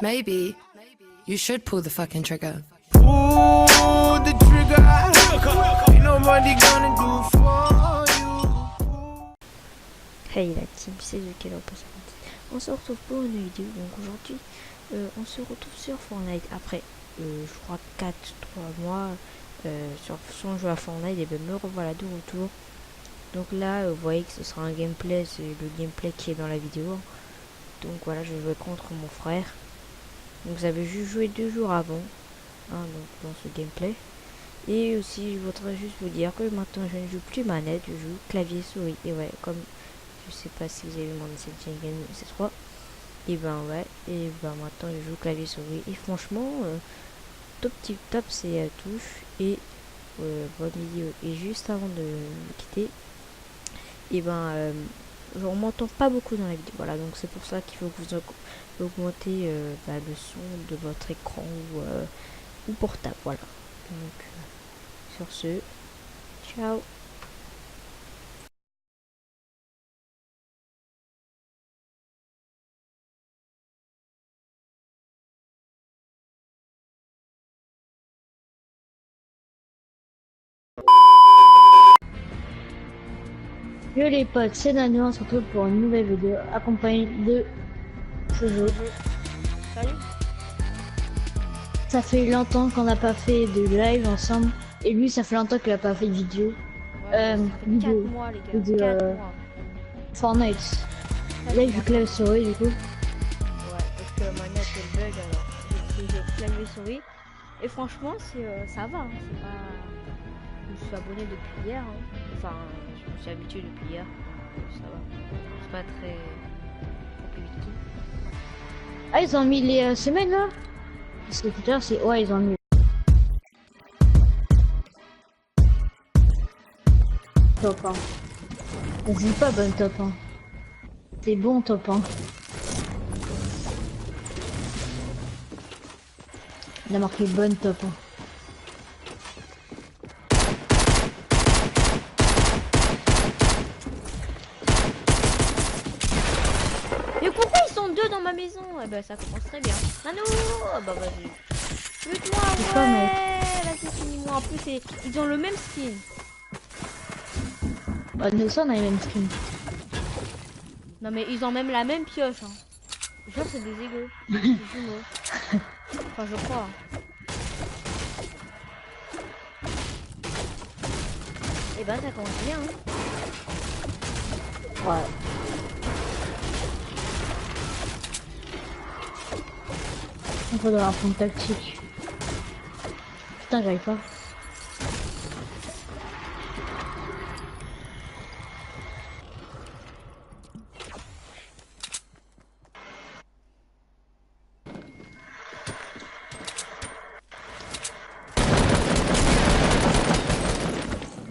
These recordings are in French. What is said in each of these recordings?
Maybe you should pull the fucking trigger. Pull the trigger. Ain't nobody gonna do for you. Hey la team, c'est de quel on se retrouve pour une vidéo. Donc aujourd'hui, on se retrouve sur Fortnite après, je crois 4-3 mois sans jouer à Fortnite. Et ben me revoilà de retour. Donc là, vous voyez que ce sera un gameplay, c'est le gameplay qui est dans la vidéo. Donc voilà, je jouais contre mon frère. Donc j'avais juste joué 2 jours avant, donc dans ce gameplay. Et aussi, je voudrais juste vous dire que maintenant je ne joue plus manette, je joue clavier souris. Et ouais, comme je sais pas si vous avez vu mon Essential Game C3, et ben ouais, et ben maintenant je joue clavier souris. Et franchement, top tip top, c'est touche. Et bonne vidéo. Et juste avant de me quitter, et ben on m'entend pas beaucoup dans la vidéo, voilà, donc c'est pour ça qu'il faut que vous augmentez le son de votre écran ou portable, voilà. Donc sur ce, ciao. Yo les potes, c'est Nano, on se retrouve pour une nouvelle vidéo accompagnée de Jojo. Salut. Ça fait longtemps qu'on n'a pas fait de live ensemble et lui ça fait longtemps qu'il a pas fait de vidéo. Ouais, ça fait vidéo. 4 mois les gars, Vidéo, 4 mois. Fortnite. Là il joue clavier souris du coup. Ouais, parce que ma net elle bug, alors j'ai pris clavier souris. Et franchement, ça va, c'est pas... Je me suis abonné depuis hier, enfin je me suis habitué depuis hier, donc ça va. C'est pas très compliqué. Ah ils ont mis les semaines là. Parce que tout à l'heure c'est... Ouais ils ont mis... Top 1. Vas-y pas bonne top 1. C'est bon top 1. Il a marqué bonne top 1. Mais pourquoi ils sont 2 dans ma maison? Eh ben ça commence très bien. Mano, oh, bah vas-y. Bute-moi, Pas, ouais. mec. Vas-y, finis-moi. En plus, ils ont le même skin. Bah nous ça on a les mêmes skins. Non mais ils ont même la même pioche. Genre c'est des égaux. Des jumeaux. Enfin je crois. Et ben ça commence bien. Ouais. Il faudrait un fond tactique. Putain, j'arrive pas.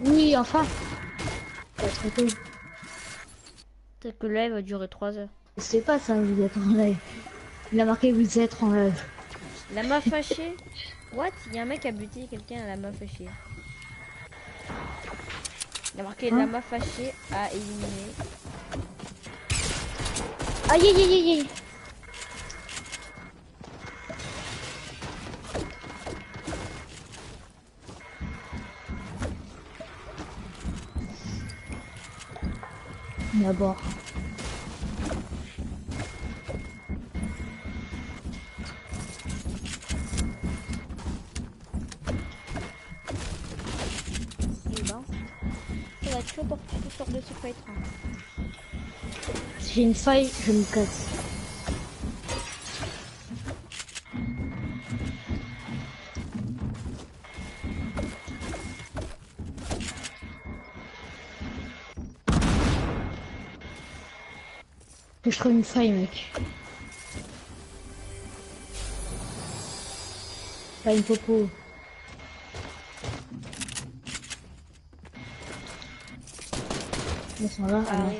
Oui, enfin. Ça va être cool. Peut-être que le live va durer 3 heures. Je sais pas ça, vous êtes en live. Il a marqué vous êtes en live. La m'a fâché. What? Il y a un mec qui a buté quelqu'un à la m'a fâché. Il a marqué la m'a fâché à éliminer. Aïe aïe aïe aïe. D'abord. Et ben, ça va être chaud pour que tu te sortes de ce feutre. Si j'ai une faille, je me casse. Que je trouve une faille, mec. Pas une popo. Ils sont là. Ah, non.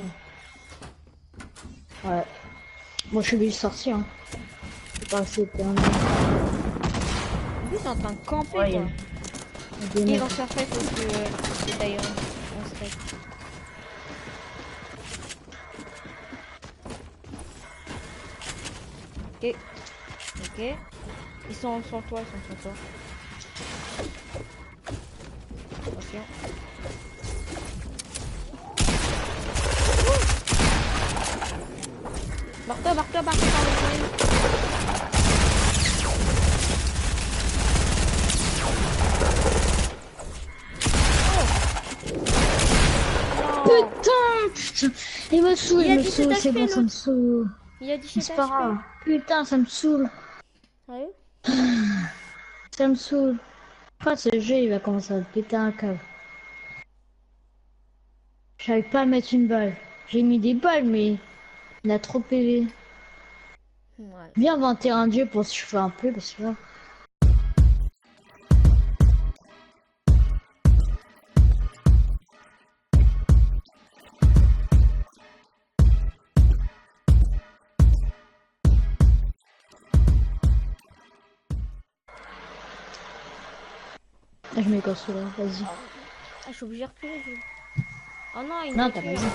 Ouais. Moi, je suis obligé de sortir. Hein. C'est pas assez permis. En plus, c'est en train de camper Ouais, quoi. il y a Et dans sa fête, parce que c'est d'ailleurs on se fait. Ok. Ok. Ils sont sur toi, ils sont sur toi. Attention. Barre-toi par le coin. Putain, il me saoule, Il a il me 17 saoule, c'est HP, bon, ça me saoule. Il a 17 C'est pas grave. HP. Putain, ça me saoule. Sérieux? Ça me saoule. Après, ce jeu, il va commencer à péter un câble. J'arrive pas à mettre une balle. J'ai mis des balles, mais il a trop PV. Ouais. Viens inventer un dieu pour se chauffer un peu, parce que là... Ah, je mets quoi là, vas-y. Ah, je suis obligé de reculer. Oh non, il Non, m'a t'as tué. raison.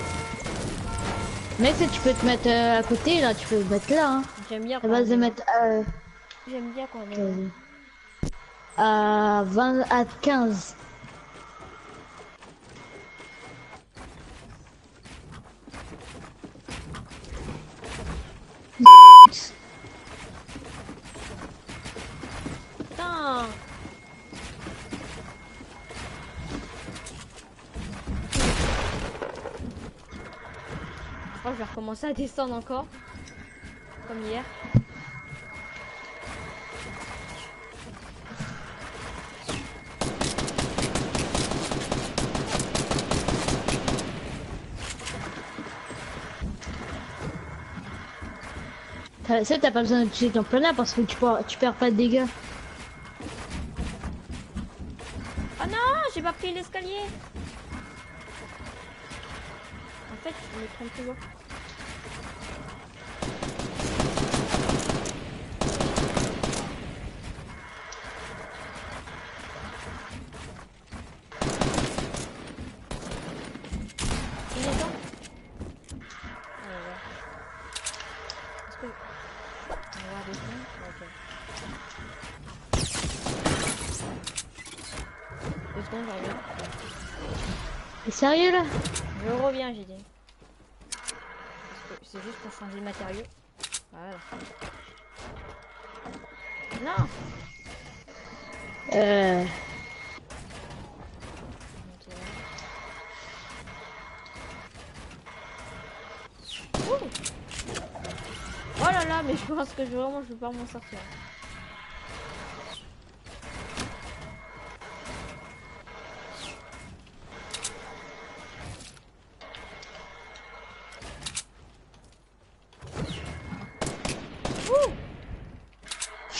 Mec, tu peux te mettre à côté, là, tu peux te mettre là, hein. J'aime bien À quand base de même. mettre J'aime bien quand même. à 20, à 15. Putain. Je crois que je vais recommencer à descendre encore. Comme hier. Ça, t'as pas besoin d'utiliser ton planeur parce que tu perds pas de dégâts. Oh non, j'ai pas pris l'escalier. En fait, je me trompe toujours. Il est temps. Est-ce que... On va voir des sons. Ok. 2 secondes, je reviens. T'es sérieux là? Je reviens, j'ai dit. Parce que c'est juste pour changer de matériau. Voilà. Non. Ouh. Oh là là, mais je pense que je vais pas m'en sortir.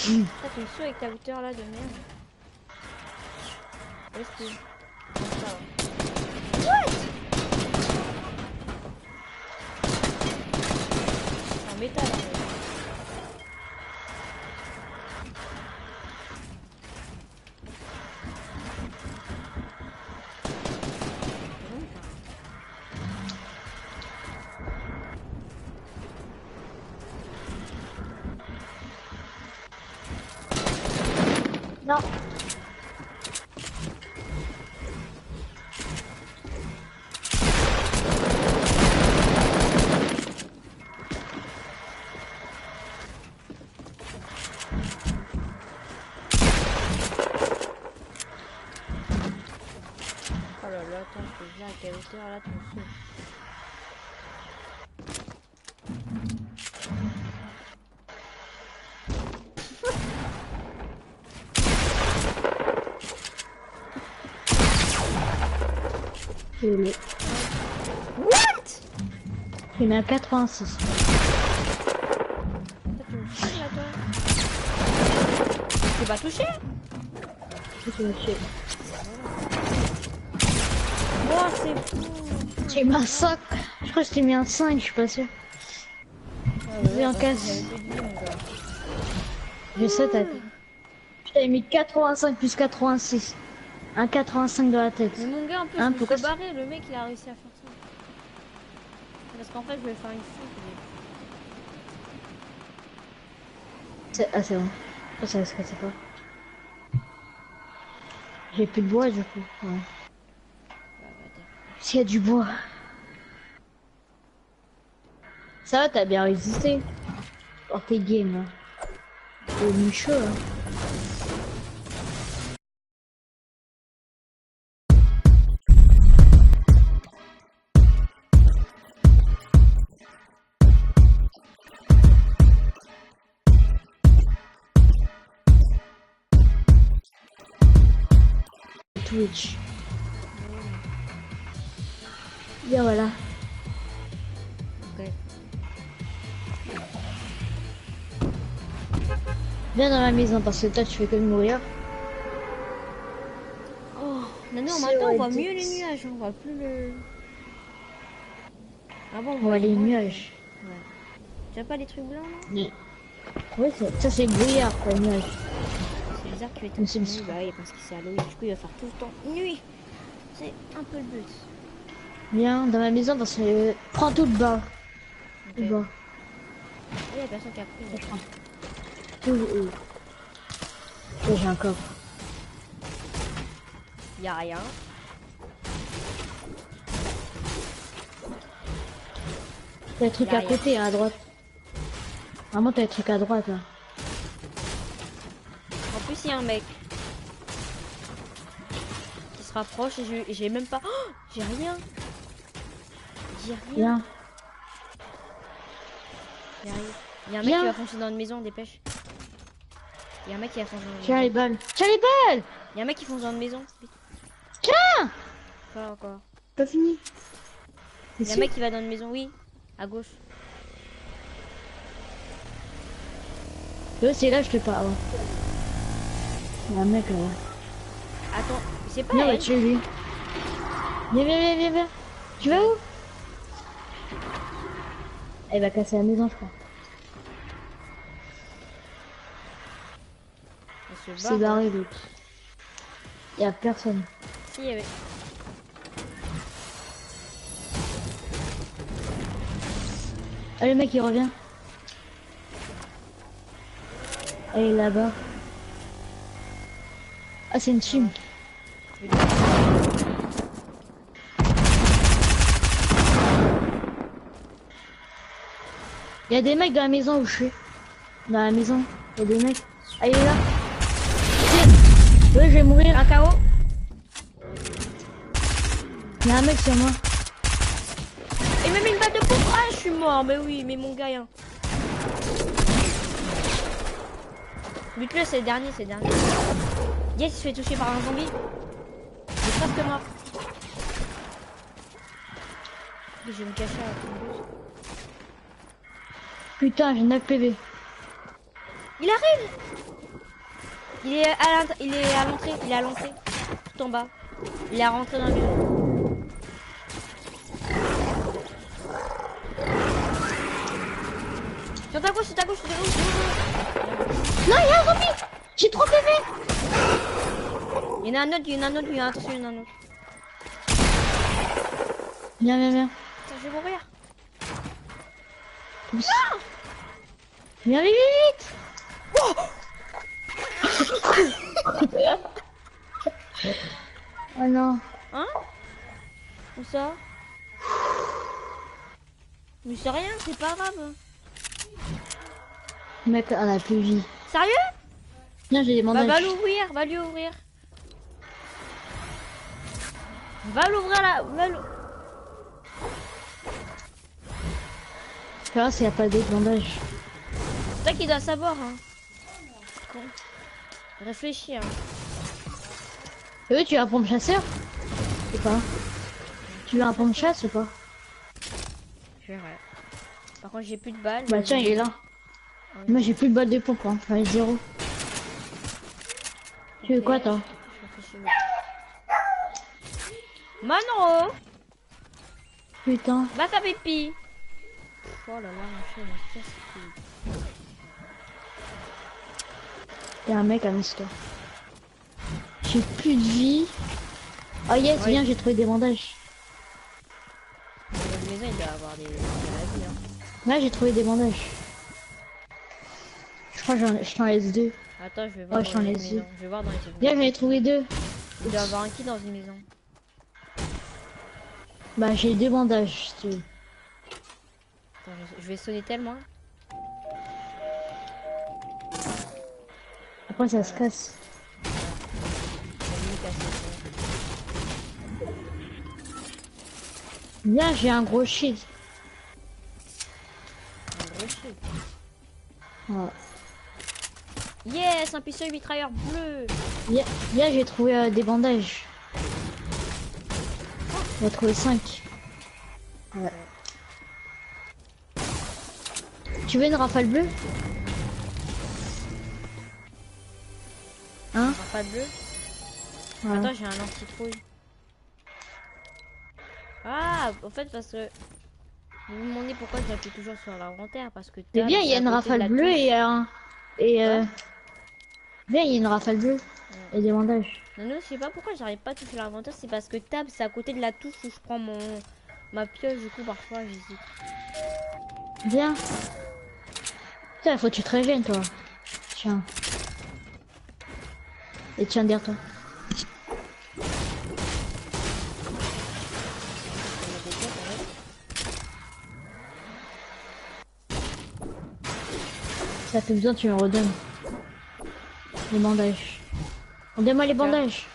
Ça, tu me saoules avec ta hauteur là de merde. Est-ce que... Ça va. What? C'est en métal. Non. Oh là là, attends, je peux dire à quelle hauteur là, tu me saoules. Je l'ai. What? Il met à 86. Toi, tu me saoules là, toi. Tu pas touché? Tu m'as tué. Oh, c'est fou. J'ai mis un 5. Je crois que je t'ai mis un 5, je suis pas sûr. J'ai un casse. J'ai 7 à tête. Je t'avais mis 85 plus 86. Un 85 dans la tête. Mais mon gars, en plus, Hein, je me pourquoi suis barré, le mec il a réussi à faire ça. Parce qu'en fait, je vais faire une faute. Ah, c'est bon. Oh, ça se cassait pas. J'ai plus de bois du coup. Ouais. S'il y a du bois. Ça va, t'as bien résisté. Oh, tes games là. C'est devenu chaud hein. Twitch. Bien voilà. Ok. Viens dans la maison parce que toi tu fais que de mourir. Oh, maintenant, C'est maintenant on voit Reddit. mieux les nuages, on voit plus le... Ah bon, on On voit les nuages. Ouais. Tu vois pas les trucs blancs là? Mais... Ouais, ça c'est le brouillard quoi, les nuages. C'est bizarre qu'il Mais est c'est en le nuit, soir. bah oui, parce que c'est Halloween, du coup il va faire tout le temps nuit. C'est un peu le but. Viens dans ma maison parce que... Prends tout le bas. Ok. Tout le bas. Il y a personne qui a pris. là. Tout le haut. Et j'ai un coffre. Y a rien. T'as des trucs Y a à rien. côté, hein, à droite. Vraiment t'as des trucs à droite là. En plus, il y a un mec qui se rapproche et j'ai même pas. Oh, j'ai rien. J'ai rien. Viens. J'arrive. Il y a un mec Viens. qui va foncer dans une maison, dépêche. Il y a un mec qui va foncer dans une Tiens les maison. balles. Tiens les balles. Il y a un mec qui fonce dans une maison. Vite. Tiens. Pas encore. Pas fini. Il y a un mec qui va dans une maison, oui. À gauche. C'est là je te parle. Il y a un mec là. Attends, c'est pas Viens, on va elle. tuer lui. Viens. Tu vas où? Elle va casser la maison, je crois. Elle se C'est barre. barré l'autre. Il y a personne. Si, il y avait. Ah, le mec il revient. Elle est là-bas. Ah, c'est une team. Il y a des mecs dans la maison où je suis. Dans la maison, il y a des mecs. Ah, il est là. Tiens. Ouais, je vais mourir. Un KO. Il y a un mec sur moi. Et même une balle de pompe. Ah, je suis mort. Mais oui, mais mon gars. Hein. Bute-le, c'est le dernier, c'est le dernier. Yes, il se fait toucher par un zombie. Il est presque mort. Je vais me cacher à la tombeuse. Putain, j'ai 9 PV. Il arrive. Il est à l'entrée, il est à l'entrée. Tout en bas. Il est rentré dans la maison. Sur ta gauche, sur ta gauche, sur ta gauche. Non, il y a un zombie. J'ai 3 PV. Il y en a un autre, il y en a un autre, il y en a attention, il y en a un autre. Viens. Putain, je vais mourir. Viens vite. Oh non. Hein? Où ça? Mais c'est rien, c'est pas grave. Mec, on a plus de vie. Sérieux? Viens, j'ai des Bah, bandages. va l'ouvrir, va lui ouvrir. Va l'ouvrir là, Là, c'est y a pas d'autres bandages. C'est toi qui dois savoir, hein. Con. Réfléchis, hein. Oui, tu veux un pompe chasseur? Ou pas? Tu veux un pompe chasse ou pas? Je verrai. Par contre, j'ai plus de balles. Bah tiens, il est là. Moi j'ai plus de balles de pompe, hein. Enfin, 0. Tu veux quoi, toi? Manro! Putain. Va ta pipi! Oh là là, mon chien, il casse les couilles. Y'a un mec, amuse-toi. J'ai plus de vie. Oh yes, Oui. viens, j'ai trouvé des bandages. Dans la maison, il doit avoir des maladies, hein. Là, j'ai trouvé des bandages. Je crois que je t'en laisse 2. Attends, je vais voir Ouais, je dans t'en les laisse maisons. deux. Je vais voir dans les maisons. Viens, j'en ai trouvé 2. Il doit y avoir un qui dans une maison. Bah, j'ai 2 bandages, si tu veux. Attends, je vais sonner tellement. Après, ça se casse. Viens, j'ai un gros shield. Un gros shit. Ouais. Yes, un pistolet mitrailleur bleu. Viens, j'ai trouvé des bandages. J'ai trouvé 5. Ouais. Tu veux une rafale bleue? Hein? Pas bleu. Ouais. Attends, j'ai un anti-trouille. Ah, en fait, parce que vous me demandez pourquoi j'appuie toujours sur l'inventaire, parce que Mais viens, il y a une rafale bleue et un. Et viens, il y a une rafale bleue et des bandages. Non, je sais pas pourquoi j'arrive pas à toucher l'inventaire, c'est parce que tab c'est à côté de la touche où je prends ma pioche, du coup parfois j'hésite. Viens. Tiens, faut que tu te régènes, toi. Tiens. Et tiens derrière toi. Ça fait besoin, tu me redonnes. Les bandages. Donne-moi les bandages.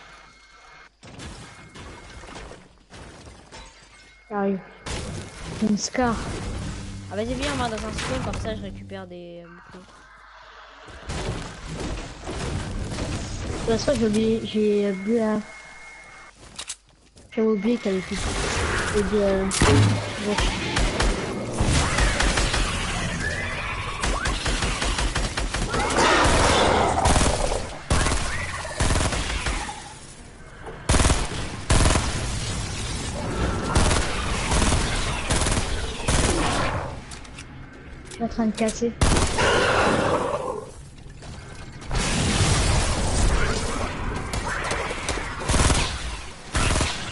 J'arrive. Une scar. Ah vas-y viens, on va dans un spawn, comme ça je récupère des boucliers. La fois, j'ai oublié à... J'avais oublié qu'elle était... Et de... Je suis en train de casser.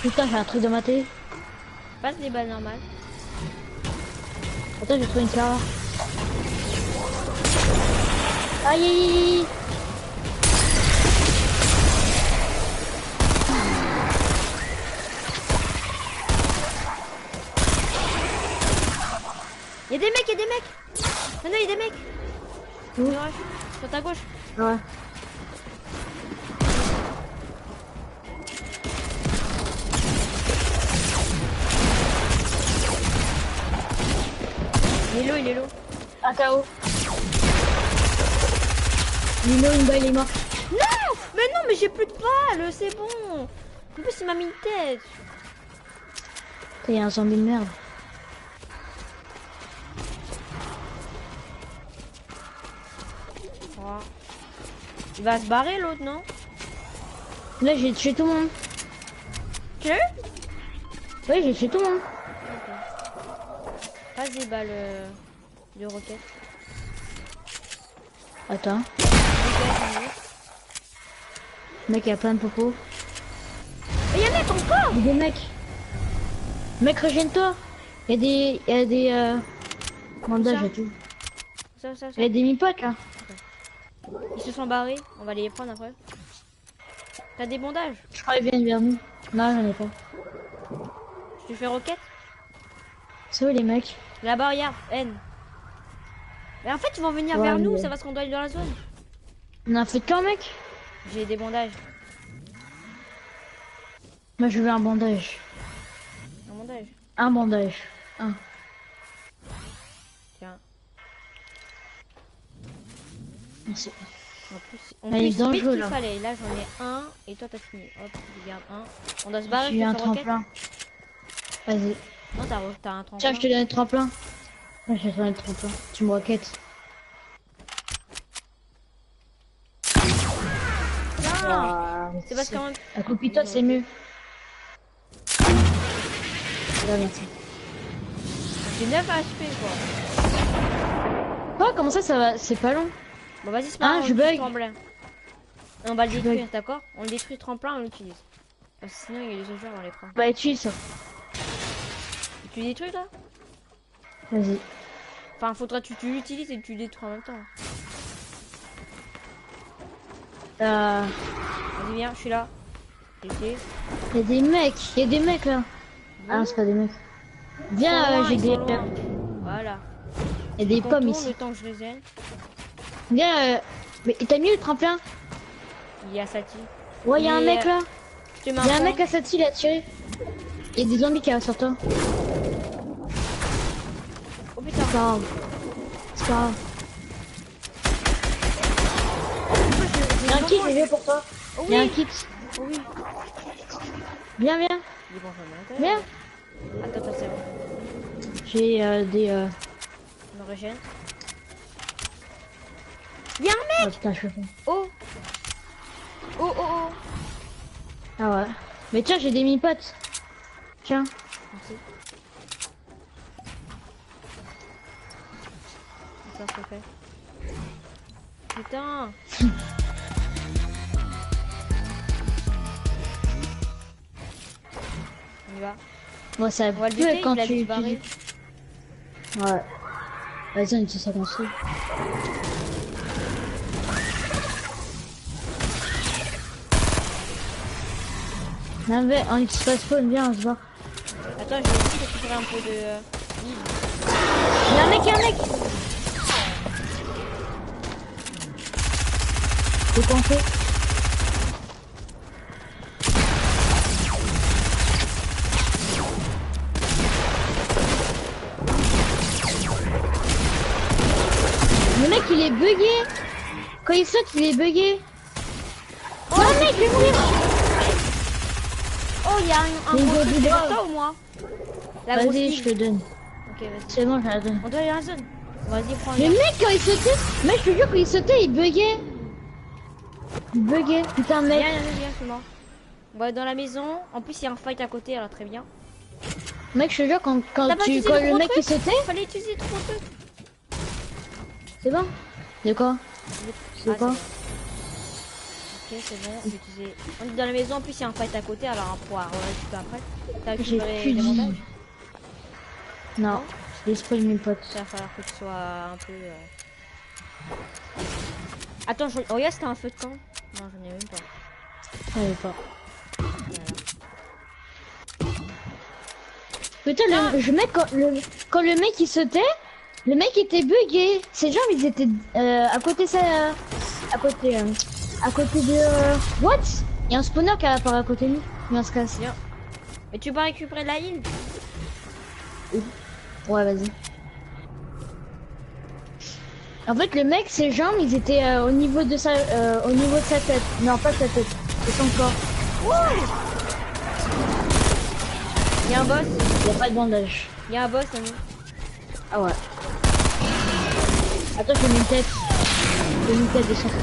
Putain, j'ai un truc de ma télé. Passe des balles normales. Attends, j'ai trouvé une serveur. Aïe, aïe, aïe. Y'a des mecs, y'a des mecs. Non, non, y'a des mecs. Où? Sur ta gauche. Ouais. Il est low. Un KO. Lino, une balle est morte. Non, mais j'ai plus de balles, c'est bon. En plus, il m'a mis une tête. Il y a un zombie de merde. Oh. Il va se barrer l'autre, non? Là, j'ai tué tout le monde. Tu l'as eu? Oui, j'ai tué tout le monde. Passe des balles de roquette. Attends. Ok, Mec, il y a plein de popos. mais y'a un mec encore. Il y a des mecs. Mec, régène-toi. Il y a des bandages Ça. et tout. Ça. Il y a des mi-potes là. Ils se sont barrés, on va les prendre après. T'as des bandages? Je crois qu'ils viennent vers nous. Non, j'en ai pas. Je te fais roquette? C'est où les mecs? Là-bas, regarde, N. Mais en fait, ils vont venir Ouais, vers nous, mais- c'est parce qu'on doit aller dans la zone. On a fait qu'un mec? J'ai des bandages. Moi, je veux un bandage. Un bandage. Un bandage. Un. Tiens. Merci. En plus, Ah, il est speed dangereux, qu'il là. fallait. Là, j'en ai un et toi, t'as fini. Hop, je garde un. On doit se barrer, J'ai je te un fais roquette. tremplin. Vas-y. Non, t'as un tremplin. Tiens, je te donne le tremplin. Ouais, je te donne le tremplin. Tu me roquettes. Non, c'est parce qu'en Accroupis-toi, c'est mieux. Là, merci. j'ai 9 HP quoi. Oh, comment ça va? C'est pas long. Bon, vas-y, c'est Ah, pas grave, je on bug. utilise tremplin. Et on va le Je détruire, bug. d'accord? On le détruit tremplin, on l'utilise. Parce que sinon, il y a des autres joueurs, on les prend. Bah, utilise ça. Tu détruis toi? Vas-y. Enfin, faudra que tu l'utilises et que tu le détruis en même temps. Vas-y, viens, je suis là. J'étais. Il y a des mecs là. Ah non, c'est pas des mecs. Viens, j'ai des. Voilà. Il y a des pommes Contourne ici. le temps que je les ai. Viens, mais t'as mis le tremplin? Il y a Sati. Ouais, il y a un Mais, mec là. Je te mets Il y a un point. mec à cette île à tirer. Il y a des zombies qui arrivent sur toi. Oh putain. C'est pas grave. C'est pas grave. Il y a un kit, j'ai pour toi. Oh Il y a un oui. kit. Oh oui. Viens, viens. Il est bon, ça m'intéresse. Viens. Attends, c'est bon. J'ai des. Je me régène. Viens, Oh putain, je fais pas. Oh. Oh, oh, oh. Ah ouais. Mais tiens, j'ai des mi-potes. Tiens. Merci. Attends, s'il te plaît. Putain. On y va. Bon, ça On va le pue buter, quand il a tu. disparu. Ouais. Vas-y, on utilise ça comme ça. Non mais on utilise pas spawn, viens, on se voit. Attends, je vais aussi récupérer un peu de... Y'a un mec, y'a un mec. Faut qu'on fait. Le mec il est bugué. Quand il saute il est bugué. Oh le mec, je vais mourir. Oh, il y a un Il gros veut truc, du c'est bois. pour toi ou moi? La grosse Vas-y, je te île. donne. Ok, vas-y. C'est bon, je la donne. On doit aller dans la zone. Vas-y, prends Le le mec quand il sautait, mec je te jure quand il sautait il buguait. Il buguait, putain mec. Viens, c'est mort. On va dans la maison. En plus, il y a un fight à côté, alors très bien. Mec je te jure quand T'as pas utilisé quand le le gros mec il truc sautait, Fallait utiliser trop de trucs. c'est bon. De quoi? C'est Ah, quoi? bon. Ok, c'est bon, j'ai utilisé. On est dans la maison, en plus il y a un fight à côté, alors on pourra récupérer après. T'as J'ai récupéré plus des de vie. bandages? Non, j'ai spoil mes potes. Ça va falloir que tu sois un peu... Attends, regarde, c'était un feu de camp. Non, j'en ai même pas. Je savais pas. Voilà. Putain, quand le mec il sautait, le mec était bugué. Ces gens ils étaient à côté à côté de what? Il y a un spawner qui apparaît à côté de nous. Mais on se casse. Viens. Mais tu vas récupérer la île? Ouais, vas-y. En fait, le mec, ses jambes, ils étaient au niveau de sa tête. Non, pas sa tête. C'est son corps. Il y a un boss. Il y a pas de bandage. Il y a un boss, ami. Ah ouais. Attends, j'ai mis une tête. J'ai mis une tête de sortie.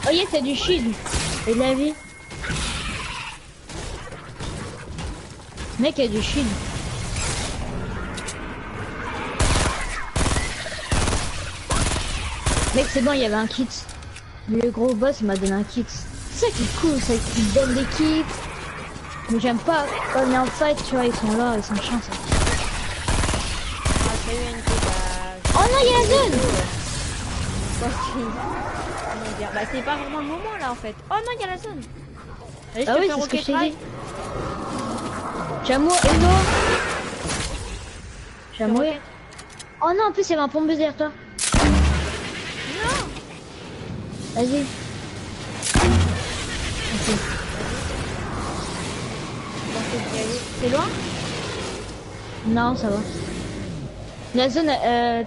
Oh yes, c'est du shield. Et de la vie. Mec, il y a du shield. Mec, c'est bon, il y avait un kit. Le gros boss m'a donné un kit. C'est ça qui est cool, ça, ils donnent des kits. Mais j'aime pas quand on est en fight, tu vois, ils sont là, ils sont chiants. Ça. Ah, ça y est, une petite, Oh non, il y a la zone. Comment dire? Bah, c'est pas vraiment le moment là en fait. Oh non, il y a la zone. Allez, je Ah te oui, fais c'est ce que je t'ai rocket dit. ride. Jamo, Eno. Jamo. rocket. Oh non, en plus, il y avait un pompe derrière toi. Non. Vas-y. Ok. C'est loin? Non, ça va. La zone,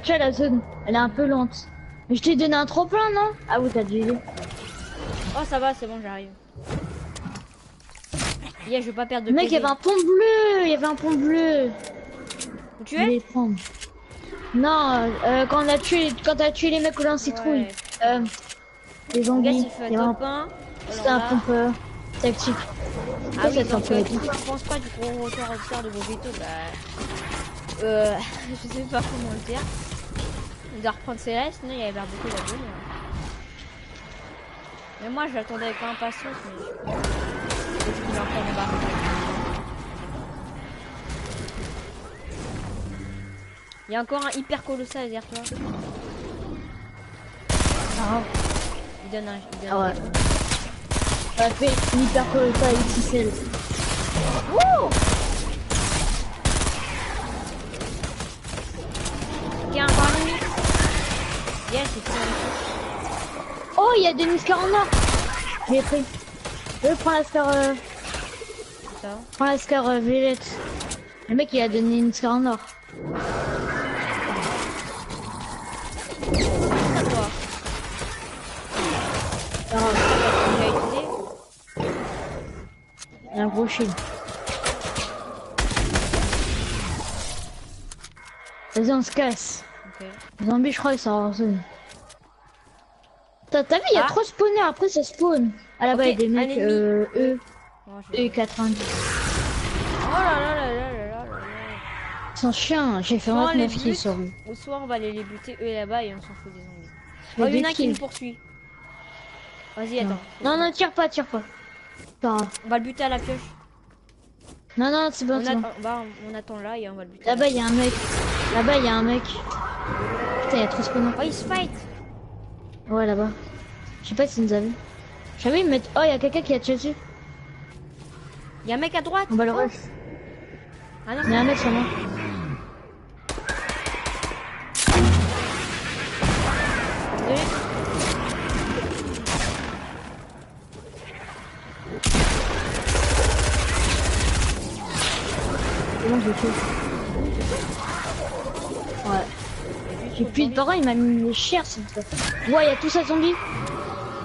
tu vois, la zone, elle est un peu lente. Mais je t'ai donné un trop plein, non? Ah oui, t'as dû aider. Oh, ça va, c'est bon, j'arrive. Yeah, je veux pas perdre de Mec, il y PV. avait un pont bleu, il y avait un pont bleu. Où tu Je vais es? les prendre. Non, quand t'as tué les mecs au lance-citrouille. Ouais. Les Regarde, zombies. il fait Il y avait un top 1. C'était un pompeur tactique. Ah oui, cette donc info est si tout. tu penses pas du gros rotor obscur de vos vétos, bah... je sais pas comment le faire. On doit reprendre Céleste, sinon il y avait beaucoup d'abonnés. Mais moi, je l'attendais avec impatience, mais... il est encore en bas. Il y a encore un hyper colossal derrière toi. Ah, Il donne un. ah ouais. Ça a fait une hyper colossal XXL. Wouh! Ok, encore un ennemi. Yes, c'est tout. Oh, il y a des Niskars en or. Je l'ai pris. Je prends la scar. Ça. Prends la scar violette. Le mec il a donné une scar en or. À toi. Alors, Tu l'as utilisé? il y a un gros shield. Vas-y, on se casse. Ok. Les zombies, je crois, ils sont en zone. T'as vu, il y a Ah. 3 spawners, après ça spawn. Ah là-bas, il y a des Ok, mecs, un ennemi. Non, je vais- E90. Oh là là là là là là là là. Ils sont chiens, j'ai fait Soit on 29 les kills bute, sur lui. ou soit on va aller les buter eux là-bas et on s'en fout des zombies. Mais Oh, il y en a deux un qui nous kills. poursuit. Vas-y, Non. attends. Non, non, tire pas, tire pas. Pas grave. On va le buter à la pioche. Non, non, c'est bon, c'est bon. On attend là et on va le buter. Là-bas, il y a un mec. Là-bas, il y a un mec. Putain, il y a trop de spawners. Oh, il se fight. Ouais, là-bas. Je sais pas s'ils nous a vu. J'avais me mettre. Oh, il y a quelqu'un qui a tué dessus. Il y a un mec à droite. On va le Oh. rush. Ah non, Il y a un mec sur moi. désolé. C'est bon, je l'ai tué. Ouais. J'ai plus de parents, il m'a mis les chairs, s'il te plaît. Ouais, il y a tout ça zombies.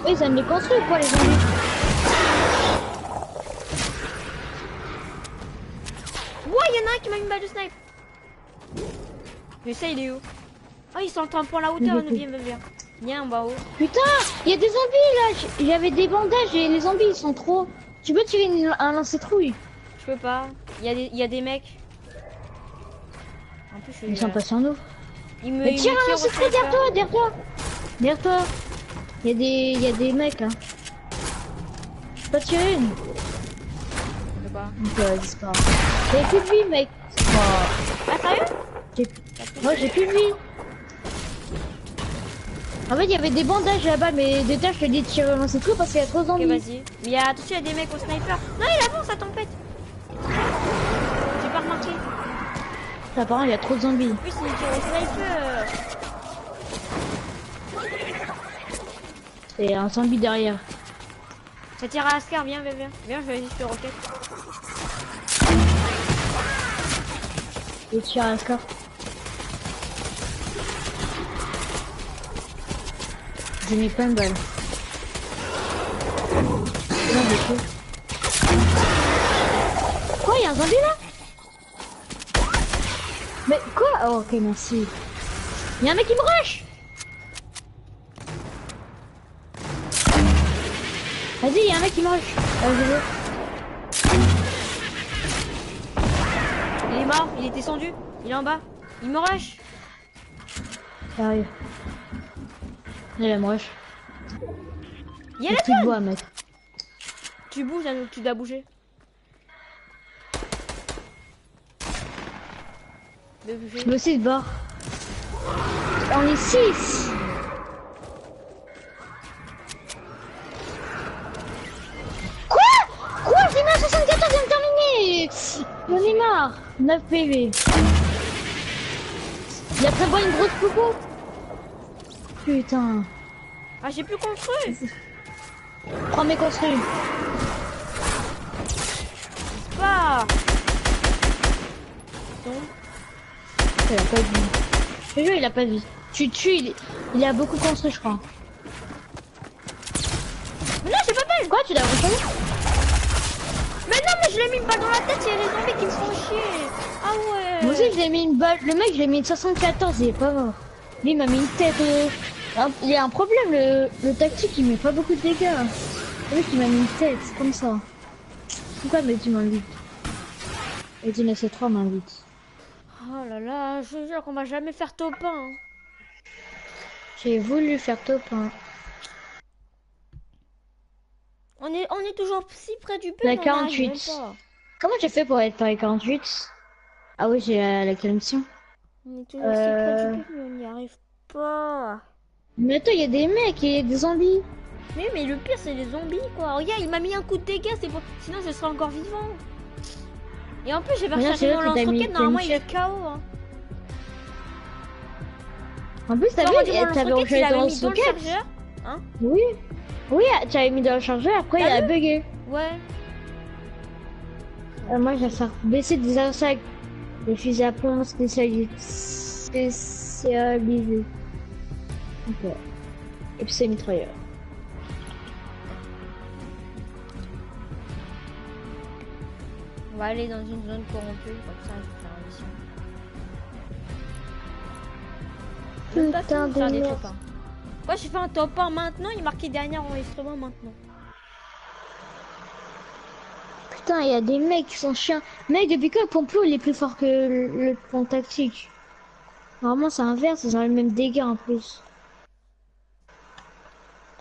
Oui, ils aiment les construire ou quoi, les zombies? Ouais, il y en a un qui m'a mis une balle de snipe. Mais ça, il est où? Oh, ils sont en train de prendre la hauteur, Il est ne viens. Viens en bas haut. Putain, il y a des zombies là. J'avais des bandages et les zombies ils sont trop. Tu peux tirer un lancer trouille? Je peux pas. Il y a des mecs. En plus, je suis Ils sont là. pas sur nous. Mais Mais tire un lancer trouille derrière toi, derrière toi. Derrière toi. Il y a des mecs là. Je peux tirer une. Je peux pas. Donc vas-y, c'est pas grave. J'ai plus de vie, mec. Oh. Ah, sérieux? Moi j'ai plus de vie. En fait, il y avait des bandages là-bas, mais des tâches, je te dis de tirer un lancer trouille parce qu'il y a trop de Ok, zombies. vas-y. Mais attention, il y a des mecs au sniper. Non, il avance, sa tempête. J'ai pas remarqué. Là, par contre, il y a trop de zombies. Oui, c'est au sniper. Et un zombie derrière. Ça tire à Ascar, viens. Viens, je vais juste le roquette. Et tire à la scar. J'ai mis plein de balles. Non, j'ai fait. Quoi, il y a un zombie là? Mais quoi? Oh, ok, merci. Il y a un mec qui me rush. Vas-y, il y a un mec qui me rush. Ah, je veux. Il est mort, il est descendu. Il est en bas. Il me rush. J'arrive. Il a me rush. Il y a la Tu te vois, mec. Tu bouges, Anouk, tu dois bouger. De bouger. Mais aussi de bord. On est 6. Quoi? J'ai mis à 74, j'ai terminé. J'en ai marre. 9 PV. Il a prévu une grosse coucou. Putain. Ah, j'ai plus construit. Prends mes construits. Pas. Donc, Il a pas de vie. Je te jure, il a pas de vie. Tu tues, il a beaucoup construit, je crois. mais non, j'ai pas balle. Quoi, tu l'as reconnu? Mais non, mais je l'ai mis une balle dans la tête. Il y a les zombies qui me font chier. Ah ouais. Moi aussi, je l'ai mis une balle. Le mec, je l'ai mis une 74, il est pas mort. Lui, il m'a mis une tête. Il y a un problème, le tactique, il met pas beaucoup de dégâts. Le mec, il m'a mis une tête, c'est comme ça. Pourquoi tu m'invites? Et tu laisses 3 m'invite. Oh là là, je te jure qu'on va jamais faire top 1. Hein. J'ai voulu faire top 1. On est toujours si près du but. La on n'y arrive 48. même pas. Comment j'ai fait pour être par les 48? Ah oui, j'ai la connexion. On est toujours si près du but, mais on n'y arrive pas. Mais attends, il y a des mecs et des zombies. Mais le pire, c'est les zombies, quoi. Regarde, il m'a mis un coup de dégâts, c'est pour... Sinon, je serais encore vivant. Et en plus, j'ai pas Mais là, rechargé c'est mon là que t'as mis lance-roquette. Normalement, il une est KO. Hein. En plus, t'as Genre, vu, mon t'avais lance-roquette, il rechargé ton avait mis dans le lance-roquette. chargeur. Hein? Oui. Oui, tu avais mis dans le chargeur, après il T'as a bugué. Ouais. Moi, j'ai fait baisser des attaques. Des fusils à plomb spécialisés. Ok. Et puis c'est mitrailleur. On va aller dans une zone corrompue, comme ça, je vais faire une mission. Même pas Putain fini de faire de des merde. top 1. Moi, j'ai fait un top 1 maintenant, il est marqué dernier enregistrement maintenant. Putain, il y a des mecs qui sont chiens. Mec, depuis quand le pompier il est plus fort que le pont tactique? Normalement, c'est inverse, ils ont le même dégâts en plus.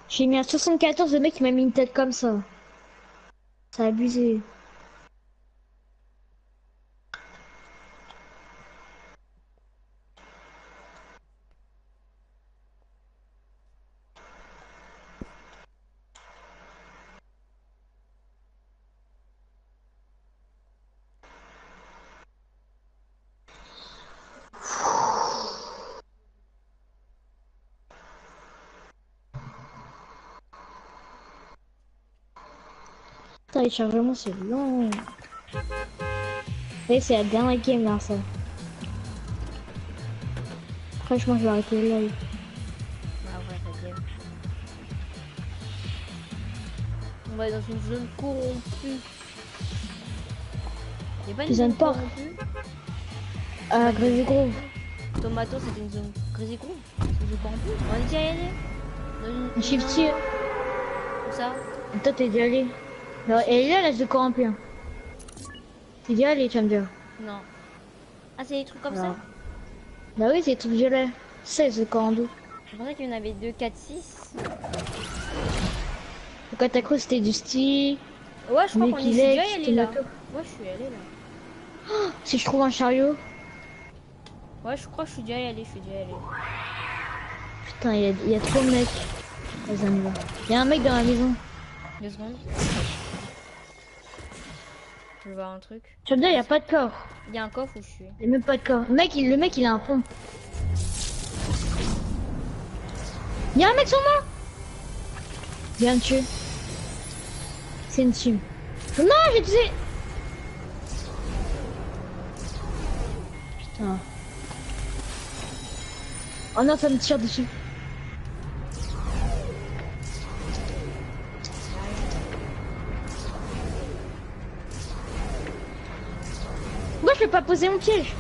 J'ai mis un 74, le mec il m'a mis une tête comme ça. C'est abusé. Putain, les chargements c'est long. Et c'est la dernière game là, ça. Franchement, je vais arrêter là. Ah ouais, ça game. On va aller dans une zone corrompue. Y'a pas une Zone zone port. corrompue? Ah, Grézy Grove. Tomato, c'était une zone Crazy Grove. C'est une zone corrompue. On est déjà allé dans une... Shifty. Où ça? Toi, t'es déjà allé. Non, et là, je corrompu. T'es déjà allé, tu vas me dire. Non. Ah, c'est des trucs comme Non. ça? Bah oui, c'est tout violet. C'est ce corando. Je pensais qu'il y en avait 2, 4, 6. Quand t'as cru c'était du style. Ouais, je crois qu'on est Mickey déjà Lex, allé là. Tomato. Ouais, je suis allé là. Si je trouve un chariot. Ouais, je crois que je suis déjà allé, Putain, il y a trop de mecs. Vas-y, on y va. Il y a un mec dans la maison. 2 secondes. Je veux voir un truc. Tu vois, il y a pas de corps. Il y a un coffre où je suis. Il y a même pas de corps. Le mec, il a un pont. Il y a un mec sur moi. Viens me tuer. C'est une team. Non, j'ai tué. Putain. Oh non, ça me tire dessus. Pourquoi je peux pas poser mon piège?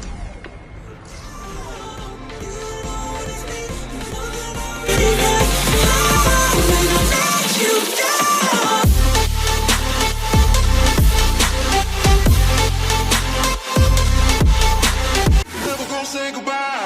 Never gonna say goodbye.